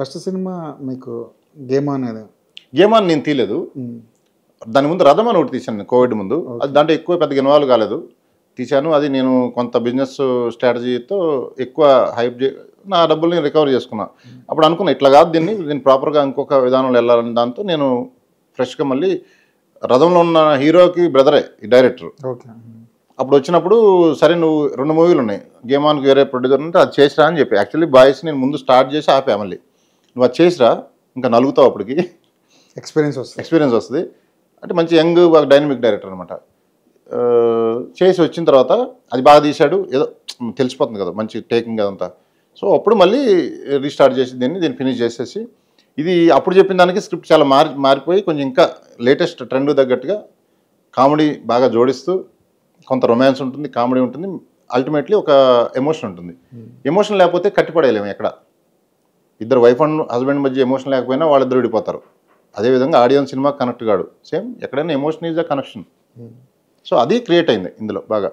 First cinema మీకు game అనేది game అని నేను తీయలేదు. దాని ముందు రథం అని ఒకటి తీశాను కోవిడ్ ముందు. అది దాంట్లో ఎక్కువ పెద్దగా ఇన్వాల్వ్ కాలేదు. తీశాను. అది నేను కొంత బిజినెస్ స్ట్రాటజీతో ఎక్కువ హైప్ నా డబ్బుల్ని రికవర్ చేసుకున్నా. అప్పుడు అనుకున్నా ఇట్లా కాదు, దీన్ని ప్రాపర్గా ఇంకొక విధానంలో వెళ్ళాలని దాంతో నేను ఫ్రెష్గా మళ్ళీ రథంలో ఉన్న హీరోకి బ్రదరే ఈ డైరెక్టర్. ఓకే. అప్పుడు వచ్చినప్పుడు సరే నువ్వు 2 మూవీలు ఉన్నాయి, గేమ్ ఆన్కి వేరే ప్రొడ్యూసర్ ఉంటే అది చేసిరా అని చెప్పి. యాక్చువల్లీ బాయ్స్ నేను ముందు స్టార్ట్ చేసి ఆపా. మళ్ళీ నువ్వు అది చేసిరా, ఇంకా నలుగుతావు, అప్పటికి ఎక్స్పీరియన్స్ వస్తుంది. అంటే మంచి యంగ్ బాగా డైనమిక్ డైరెక్టర్ అనమాట. చేసి వచ్చిన తర్వాత అది బాగా తీశాడు, ఏదో తెలిసిపోతుంది కదా మంచి టేకింగ్ అదంతా. సో అప్పుడు మళ్ళీ రీస్టార్ట్ చేసి దీన్ని ఫినిష్ చేసేసి, ఇది అప్పుడు చెప్పిన దానికి స్క్రిప్ట్ చాలా మారిపోయి కొంచెం ఇంకా లేటెస్ట్ ట్రెండ్ తగ్గట్టుగా కామెడీ బాగా జోడిస్తూ, కొంత రొమాన్స్ ఉంటుంది, కామెడీ ఉంటుంది, అల్టిమేట్లీ ఒక ఎమోషన్ ఉంటుంది. ఎమోషన్ లేకపోతే కట్టిపడేయలేము ఎక్కడ. ఇద్దరు వైఫ్ అండ్ హస్బెండ్ మధ్య ఎమోషన్ లేకపోయినా వాళ్ళిద్దరు విడిపోతారు. అదేవిధంగా ఆడియన్స్ సినిమా కనెక్ట్ కాడు. సేమ్ ఎక్కడైనా emotion is a connection. So అది క్రియేట్ అయింది ఇందులో బాగా.